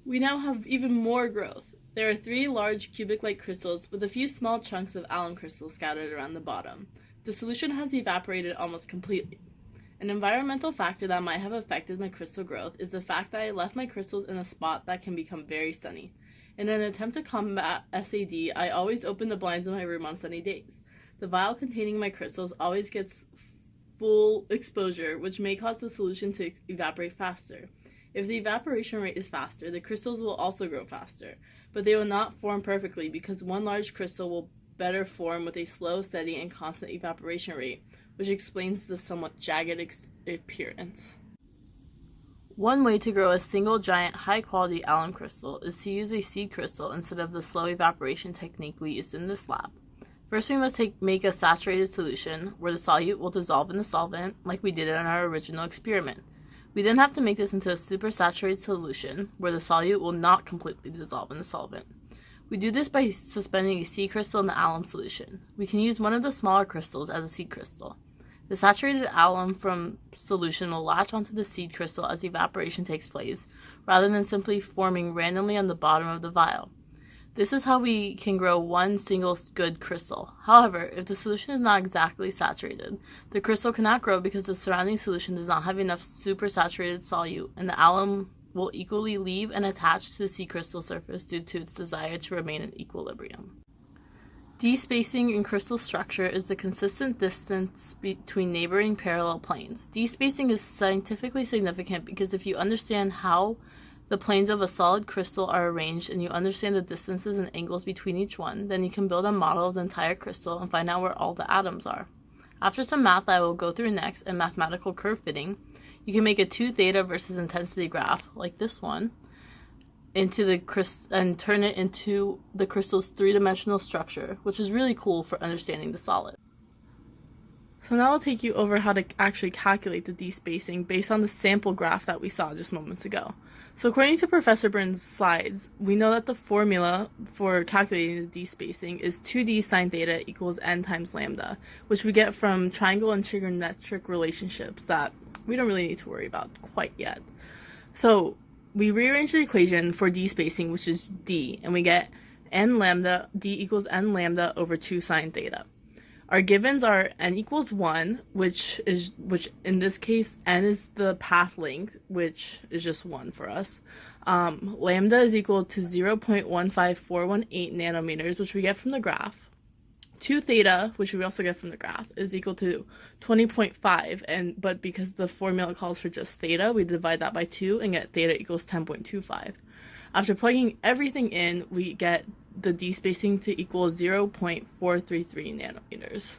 We now have even more growth. There are three large cubic-like crystals with a few small chunks of alum crystals scattered around the bottom. The solution has evaporated almost completely. An environmental factor that might have affected my crystal growth is the fact that I left my crystals in a spot that can become very sunny. In an attempt to combat SAD, I always open the blinds in my room on sunny days. The vial containing my crystals always gets full exposure, which may cause the solution to evaporate faster. If the evaporation rate is faster, the crystals will also grow faster, but they will not form perfectly because one large crystal will better form with a slow, steady, and constant evaporation rate, which explains the somewhat jagged appearance. One way to grow a single giant high-quality alum crystal is to use a seed crystal instead of the slow evaporation technique we used in this lab. First, we must make a saturated solution where the solute will dissolve in the solvent like we did in our original experiment. We then have to make this into a supersaturated solution where the solute will not completely dissolve in the solvent. We do this by suspending a seed crystal in the alum solution. We can use one of the smaller crystals as a seed crystal. The saturated alum from solution will latch onto the seed crystal as evaporation takes place, rather than simply forming randomly on the bottom of the vial. This is how we can grow one single good crystal. However, if the solution is not exactly saturated, the crystal cannot grow because the surrounding solution does not have enough supersaturated solute, and the alum will equally leave and attach to the seed crystal surface due to its desire to remain in equilibrium. D-spacing in crystal structure is the consistent distance between neighboring parallel planes. D-spacing is scientifically significant because if you understand how the planes of a solid crystal are arranged and you understand the distances and angles between each one, then you can build a model of the entire crystal and find out where all the atoms are. After some math that I will go through next and mathematical curve fitting, you can make a 2 theta versus intensity graph, like this one, into the and turn it into the crystal's 3-dimensional structure, which is really cool for understanding the solid. So now I'll take you over how to actually calculate the d-spacing based on the sample graph that we saw just moments ago. So according to Professor Burns' slides, we know that the formula for calculating the d-spacing is 2d sine theta equals n times lambda, which we get from triangle and trigonometric relationships that we don't really need to worry about quite yet. So we rearrange the equation for d-spacing, which is d, and we get n lambda, d equals n lambda over 2 sine theta. Our givens are n equals 1, which in this case, n is the path length, which is just 1 for us. Lambda is equal to 0.15418 nanometers, which we get from the graph. 2 theta, which we also get from the graph, is equal to 20.5, but because the formula calls for just theta, we divide that by 2 and get theta equals 10.25. After plugging everything in, we get the d-spacing to equal 0.433 nanometers.